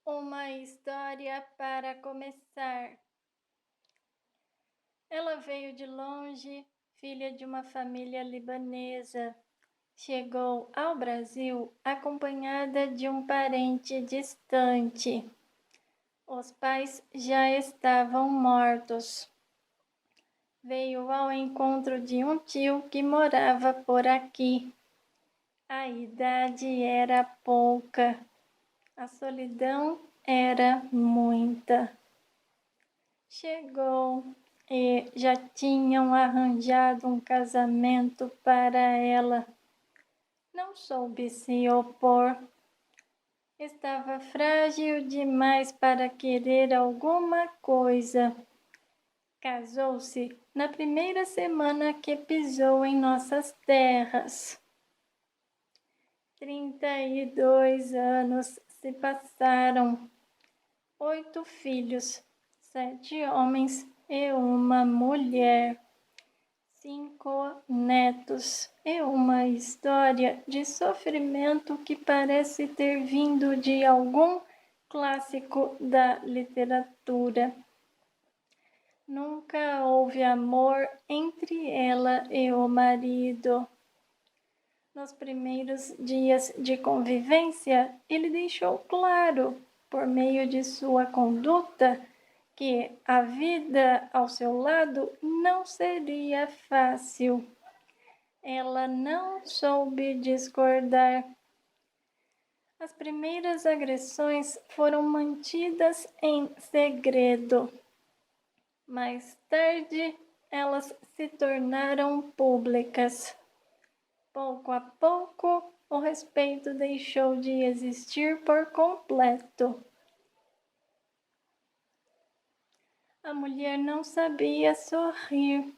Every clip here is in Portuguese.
Uma história para começar. Ela veio de longe, filha de uma família libanesa. Chegou ao Brasil acompanhada de um parente distante. Os pais já estavam mortos. Veio ao encontro de um tio que morava por aqui. A idade era pouca. A solidão era muita. Chegou e já tinham arranjado um casamento para ela. Não soube se opor. Estava frágil demais para querer alguma coisa. Casou-se na primeira semana que pisou em nossas terras. 32 anos se passaram. 8 filhos, 7 homens e uma mulher. 5 netos e uma história de sofrimento que parece ter vindo de algum clássico da literatura. Nunca houve amor entre ela e o marido. Nos primeiros dias de convivência, ele deixou claro, por meio de sua conduta, que a vida ao seu lado não seria fácil. Ela não soube discordar. As primeiras agressões foram mantidas em segredo. Mais tarde, elas se tornaram públicas. Pouco a pouco, o respeito deixou de existir por completo. A mulher não sabia sorrir.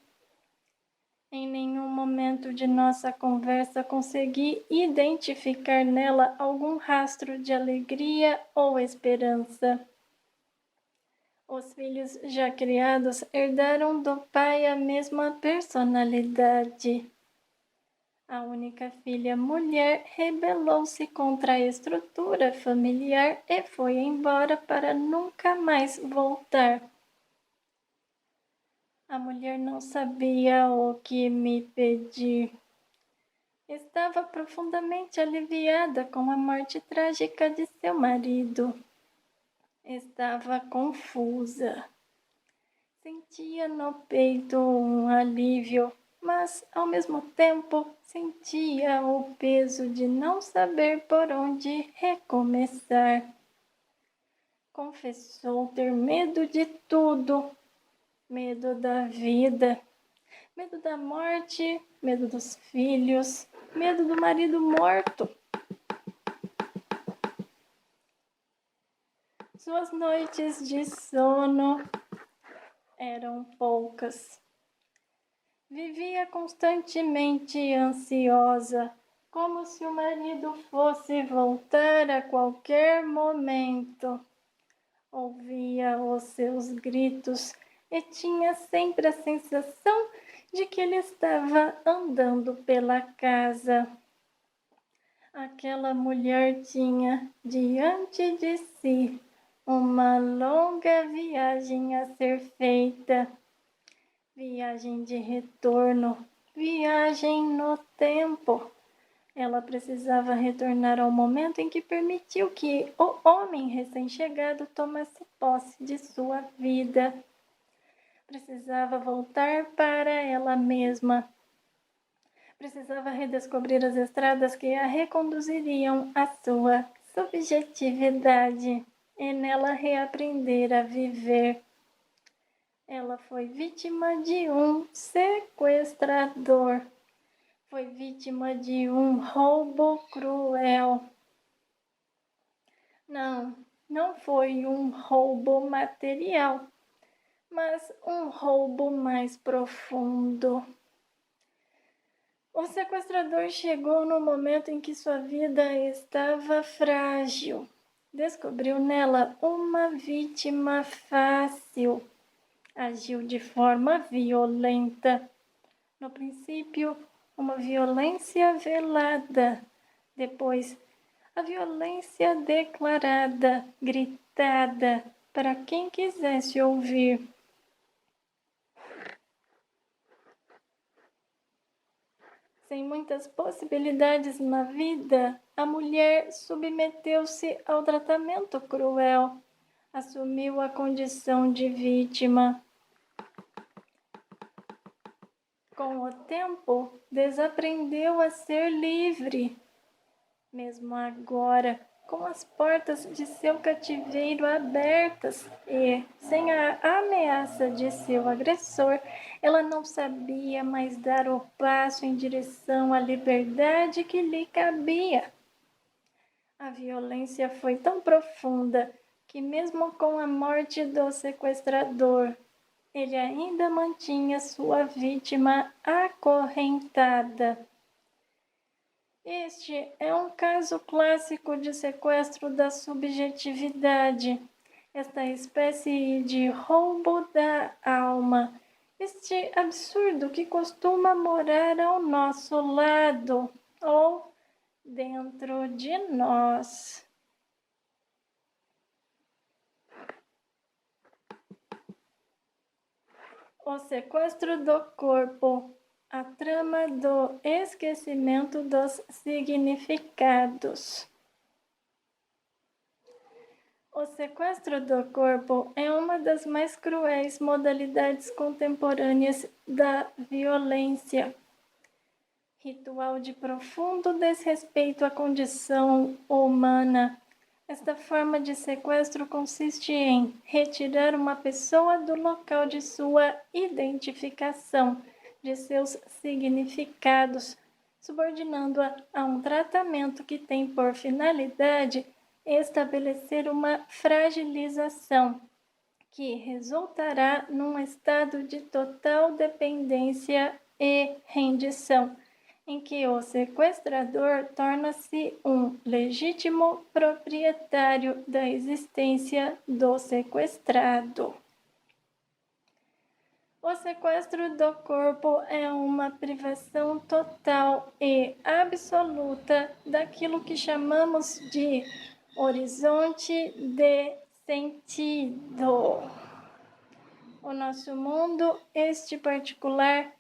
Em nenhum momento de nossa conversa consegui identificar nela algum rastro de alegria ou esperança. Os filhos já criados herdaram do pai a mesma personalidade. A única filha mulher rebelou-se contra a estrutura familiar e foi embora para nunca mais voltar. A mulher não sabia o que me pedir. Estava profundamente aliviada com a morte trágica de seu marido. Estava confusa. Sentia no peito um alívio, mas ao mesmo tempo sentia o peso de não saber por onde recomeçar. Confessou ter medo de tudo. Medo da vida, medo da morte, medo dos filhos, medo do marido morto. Suas noites de sono eram poucas. Vivia constantemente ansiosa, como se o marido fosse voltar a qualquer momento. Ouvia os seus gritos e tinha sempre a sensação de que ele estava andando pela casa. Aquela mulher tinha diante de si uma longa viagem a ser feita. Viagem de retorno, viagem no tempo. Ela precisava retornar ao momento em que permitiu que o homem recém-chegado tomasse posse de sua vida. Precisava voltar para ela mesma. Precisava redescobrir as estradas que a reconduziriam à sua subjetividade e nela reaprender a viver. Ela foi vítima de um sequestrador. Foi vítima de um roubo cruel. Não foi um roubo material, mas um roubo mais profundo. O sequestrador chegou no momento em que sua vida estava frágil. Descobriu nela uma vítima fácil. Agiu de forma violenta. No princípio, uma violência velada. Depois, a violência declarada, gritada, para quem quisesse ouvir. Sem muitas possibilidades na vida, a mulher submeteu-se ao tratamento cruel, assumiu a condição de vítima. Com o tempo, desaprendeu a ser livre. Mesmo agora, com as portas de seu cativeiro abertas e sem a ameaça de seu agressor, ela não sabia mais dar o passo em direção à liberdade que lhe cabia. A violência foi tão profunda que, mesmo com a morte do sequestrador, ele ainda mantinha sua vítima acorrentada. Este é um caso clássico de sequestro da subjetividade, esta espécie de roubo da alma, este absurdo que costuma morar ao nosso lado ou dentro de nós. O sequestro do corpo, a trama do esquecimento dos significados. O sequestro do corpo é uma das mais cruéis modalidades contemporâneas da violência. Ritual de profundo desrespeito à condição humana. Esta forma de sequestro consiste em retirar uma pessoa do local de sua identificação, de seus significados, subordinando-a a um tratamento que tem por finalidade estabelecer uma fragilização, que resultará num estado de total dependência e rendição, em que o sequestrador torna-se um legítimo proprietário da existência do sequestrado. O sequestro do corpo é uma privação total e absoluta daquilo que chamamos de horizonte de sentido. O nosso mundo, este particular,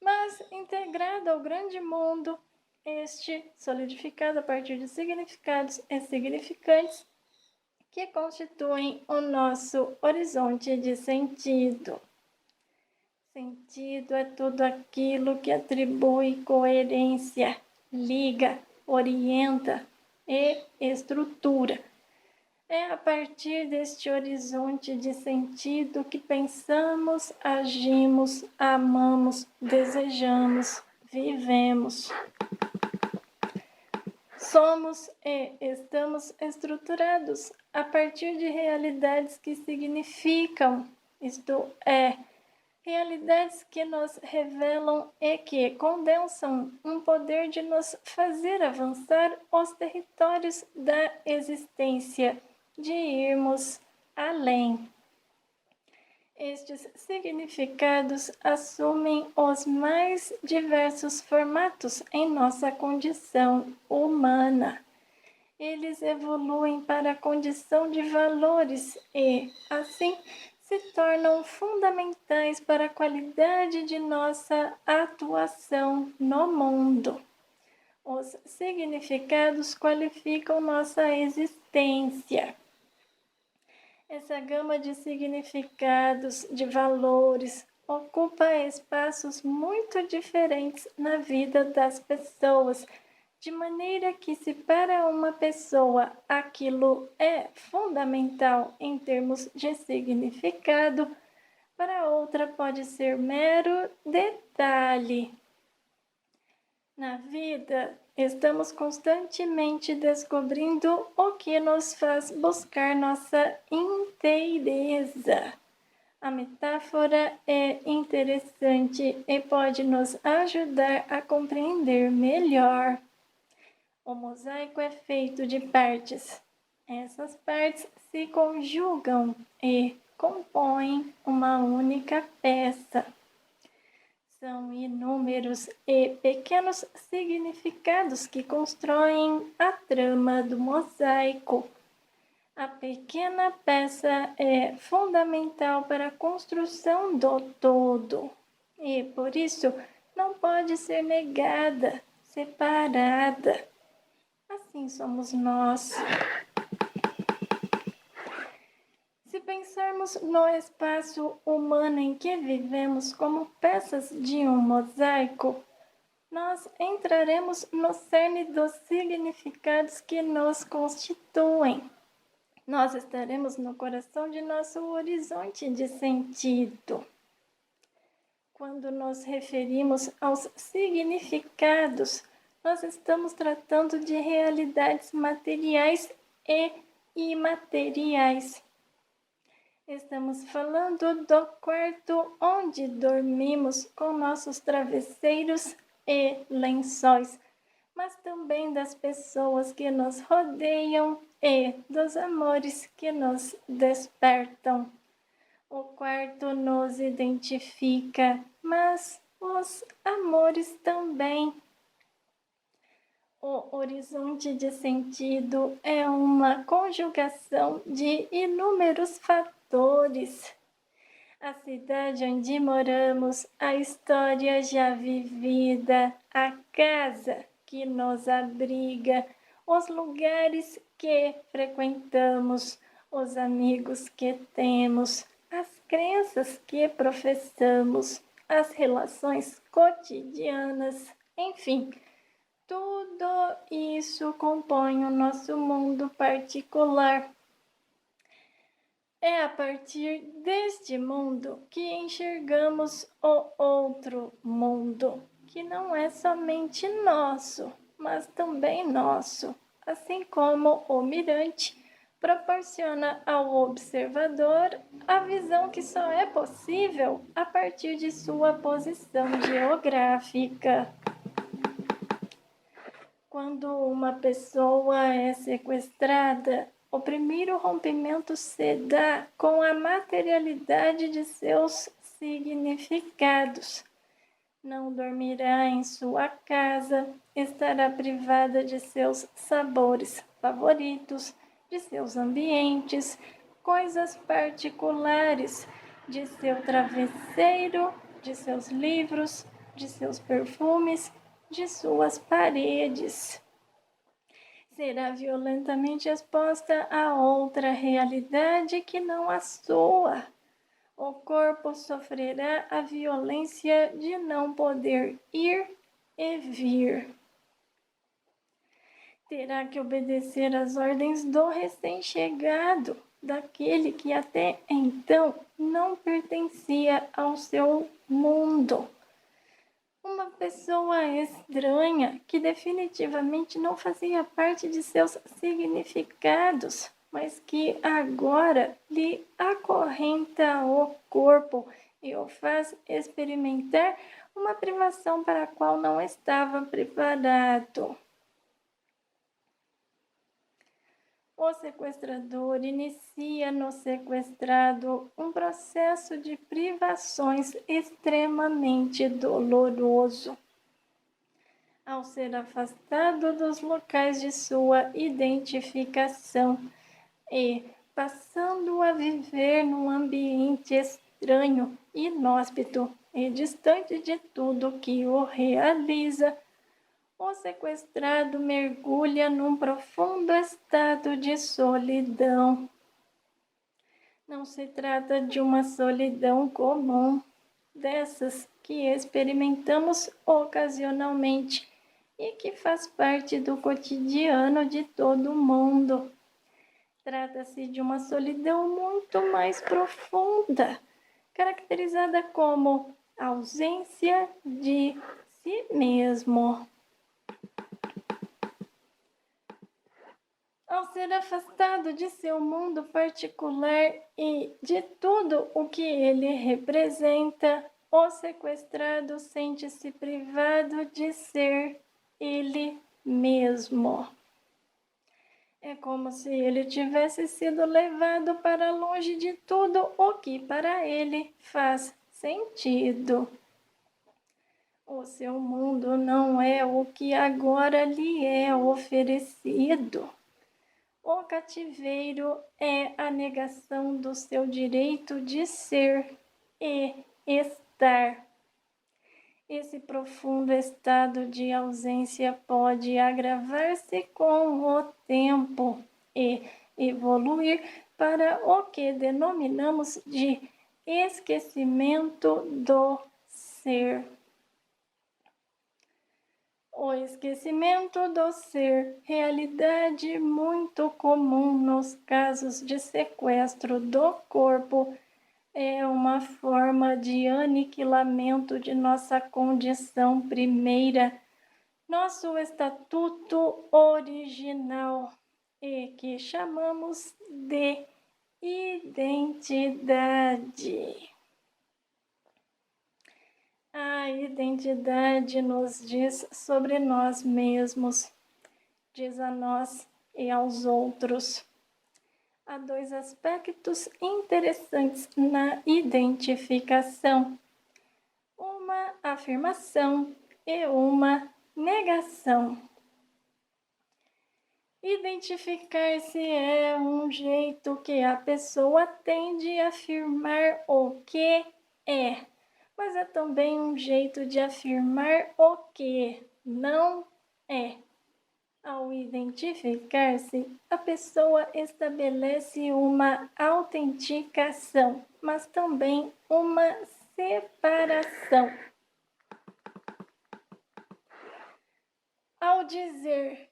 mas integrado ao grande mundo, este solidificado a partir de significados e significantes que constituem o nosso horizonte de sentido. Sentido é tudo aquilo que atribui coerência, liga, orienta e estrutura. É a partir deste horizonte de sentido que pensamos, agimos, amamos, desejamos, vivemos. Somos e estamos estruturados a partir de realidades que significam, isto é, realidades que nos revelam e que condensam um poder de nos fazer avançar os territórios da existência, de irmos além. Estes significados assumem os mais diversos formatos em nossa condição humana. Eles evoluem para a condição de valores e, assim, se tornam fundamentais para a qualidade de nossa atuação no mundo. Os significados qualificam nossa existência. Essa gama de significados, de valores, ocupa espaços muito diferentes na vida das pessoas, de maneira que, se para uma pessoa aquilo é fundamental em termos de significado, para outra pode ser mero detalhe. Na vida, estamos constantemente descobrindo o que nos faz buscar nossa inteireza. A metáfora é interessante e pode nos ajudar a compreender melhor. O mosaico é feito de partes. Essas partes se conjugam e compõem uma única peça. São inúmeros e pequenos significados que constroem a trama do mosaico. A pequena peça é fundamental para a construção do todo e, por isso, não pode ser negada, separada. Assim somos nós. Se pensarmos no espaço humano em que vivemos como peças de um mosaico, nós entraremos no cerne dos significados que nos constituem. Nós estaremos no coração de nosso horizonte de sentido. Quando nos referimos aos significados, nós estamos tratando de realidades materiais e imateriais. Estamos falando do quarto onde dormimos com nossos travesseiros e lençóis, mas também das pessoas que nos rodeiam e dos amores que nos despertam. O quarto nos identifica, mas os amores também. O horizonte de sentido é uma conjugação de inúmeros fatores. A cidade onde moramos, a história já vivida, a casa que nos abriga, os lugares que frequentamos, os amigos que temos, as crenças que professamos, as relações cotidianas, enfim, tudo isso compõe o nosso mundo particular. É a partir deste mundo que enxergamos o outro mundo, que não é somente nosso, mas também nosso, assim como o mirante proporciona ao observador a visão que só é possível a partir de sua posição geográfica. Quando uma pessoa é sequestrada, o primeiro rompimento se dá com a materialidade de seus significados. Não dormirá em sua casa, estará privada de seus sabores favoritos, de seus ambientes, coisas particulares, de seu travesseiro, de seus livros, de seus perfumes, de suas paredes. Será violentamente exposta a outra realidade que não a sua. O corpo sofrerá a violência de não poder ir e vir. Terá que obedecer às ordens do recém-chegado, daquele que até então não pertencia ao seu mundo. Uma pessoa estranha que definitivamente não fazia parte de seus significados, mas que agora lhe acorrenta o corpo e o faz experimentar uma privação para a qual não estava preparado. O sequestrador inicia no sequestrado um processo de privações extremamente doloroso. Ao ser afastado dos locais de sua identificação e passando a viver num ambiente estranho, inóspito e distante de tudo que o realiza, o sequestrado mergulha num profundo estado de solidão. Não se trata de uma solidão comum, dessas que experimentamos ocasionalmente e que faz parte do cotidiano de todo mundo. Trata-se de uma solidão muito mais profunda, caracterizada como ausência de si mesmo. Ao ser afastado de seu mundo particular e de tudo o que ele representa, o sequestrado sente-se privado de ser ele mesmo. É como se ele tivesse sido levado para longe de tudo o que para ele faz sentido. O seu mundo não é o que agora lhe é oferecido. O cativeiro é a negação do seu direito de ser e estar. Esse profundo estado de ausência pode agravar-se com o tempo e evoluir para o que denominamos de esquecimento do ser. O esquecimento do ser, realidade muito comum nos casos de sequestro do corpo, é uma forma de aniquilamento de nossa condição primeira, nosso estatuto original, e que chamamos de identidade. A identidade nos diz sobre nós mesmos, diz a nós e aos outros. Há dois aspectos interessantes na identificação: uma afirmação e uma negação. Identificar-se é um jeito que a pessoa tem de afirmar o que é, mas é também um jeito de afirmar o que não é. Ao identificar-se, a pessoa estabelece uma autenticação, mas também uma separação. Ao dizer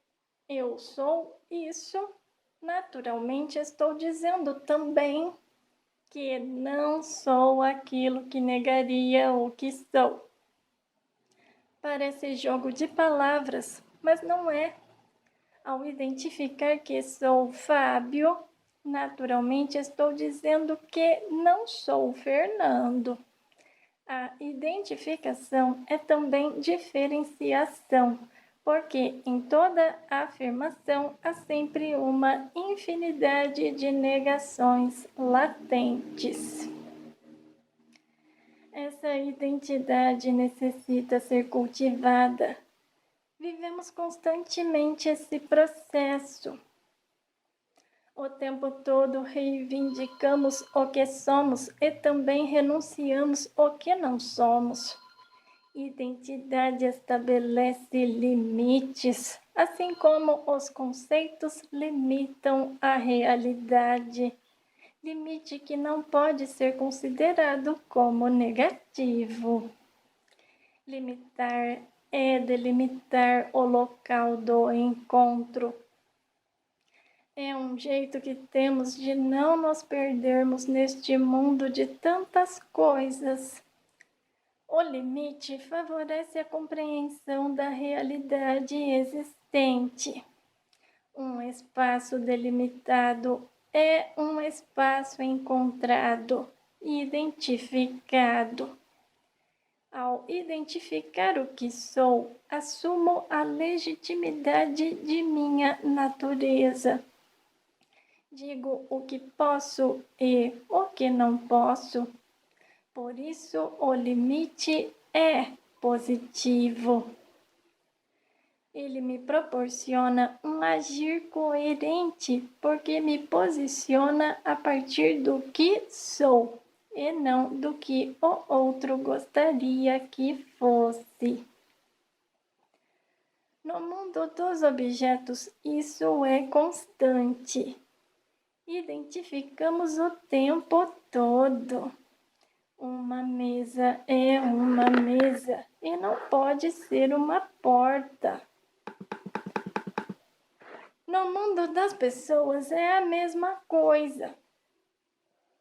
eu sou isso, naturalmente estou dizendo também que não sou aquilo que negaria o que sou. Parece jogo de palavras, mas não é. Ao identificar que sou Fábio, naturalmente estou dizendo que não sou Fernando. A identificação é também diferenciação, porque em toda afirmação há sempre uma infinidade de negações latentes. Essa identidade necessita ser cultivada. Vivemos constantemente esse processo. O tempo todo reivindicamos o que somos e também renunciamos o que não somos. Identidade estabelece limites, assim como os conceitos limitam a realidade. Limite que não pode ser considerado como negativo. Limitar é delimitar o local do encontro. É um jeito que temos de não nos perdermos neste mundo de tantas coisas. O limite favorece a compreensão da realidade existente. Um espaço delimitado é um espaço encontrado, identificado. Ao identificar o que sou, assumo a legitimidade de minha natureza. Digo o que posso e o que não posso. Por isso, o limite é positivo. Ele me proporciona um agir coerente, porque me posiciona a partir do que sou e não do que o outro gostaria que fosse. No mundo dos objetos, isso é constante. Identificamos o tempo todo. Uma mesa é uma mesa e não pode ser uma porta. No mundo das pessoas é a mesma coisa.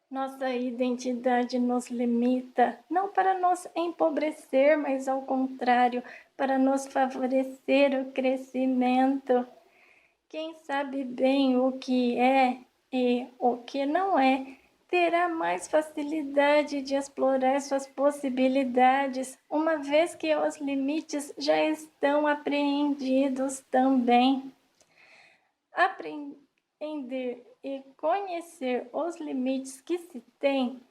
Nossa identidade nos limita, não para nos empobrecer, mas ao contrário, para nos favorecer o crescimento. Quem sabe bem o que é e o que não é, terá mais facilidade de explorar suas possibilidades, uma vez que os limites já estão apreendidos também. Aprender e conhecer os limites que se tem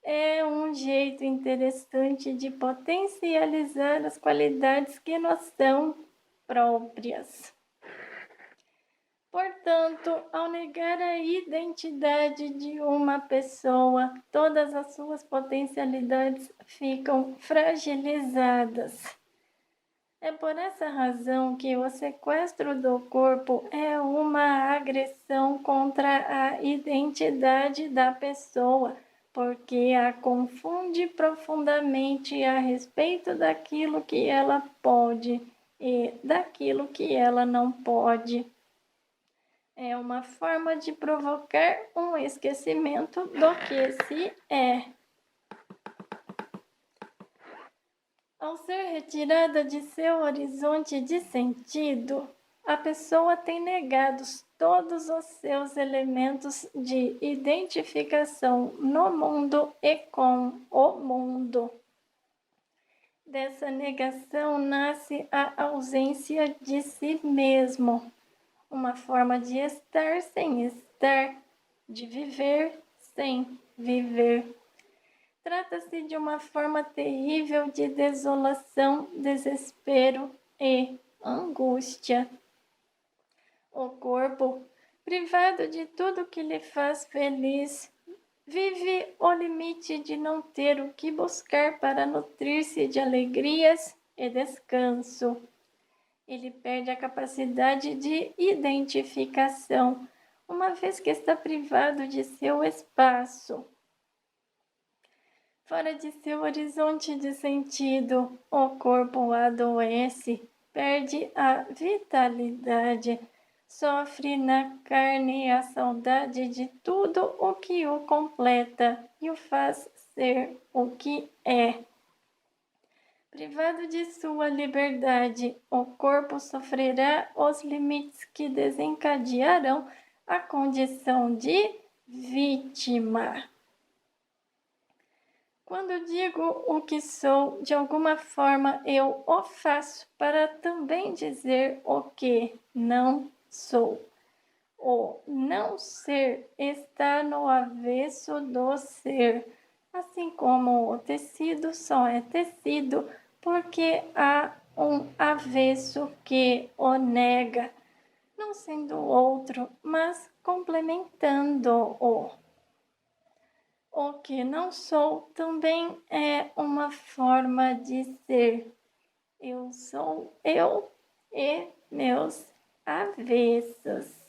é um jeito interessante de potencializar as qualidades que nos são próprias. Portanto, ao negar a identidade de uma pessoa, todas as suas potencialidades ficam fragilizadas. É por essa razão que o sequestro do corpo é uma agressão contra a identidade da pessoa, porque a confunde profundamente a respeito daquilo que ela pode e daquilo que ela não pode. É uma forma de provocar um esquecimento do que se é. Ao ser retirada de seu horizonte de sentido, a pessoa tem negado todos os seus elementos de identificação no mundo e com o mundo. Dessa negação nasce a ausência de si mesmo, uma forma de estar sem estar, de viver sem viver. Trata-se de uma forma terrível de desolação, desespero e angústia. O corpo, privado de tudo que lhe faz feliz, vive o limite de não ter o que buscar para nutrir-se de alegrias e descanso. Ele perde a capacidade de identificação, uma vez que está privado de seu espaço. Fora de seu horizonte de sentido, o corpo adoece, perde a vitalidade, sofre na carne a saudade de tudo o que o completa e o faz ser o que é. Privado de sua liberdade, o corpo sofrerá os limites que desencadearão a condição de vítima. Quando digo o que sou, de alguma forma eu o faço para também dizer o que não sou. O não ser está no avesso do ser, assim como o tecido só é tecido porque há um avesso que o nega, não sendo outro, mas complementando-o. O que não sou também é uma forma de ser. Eu sou eu e meus avessos.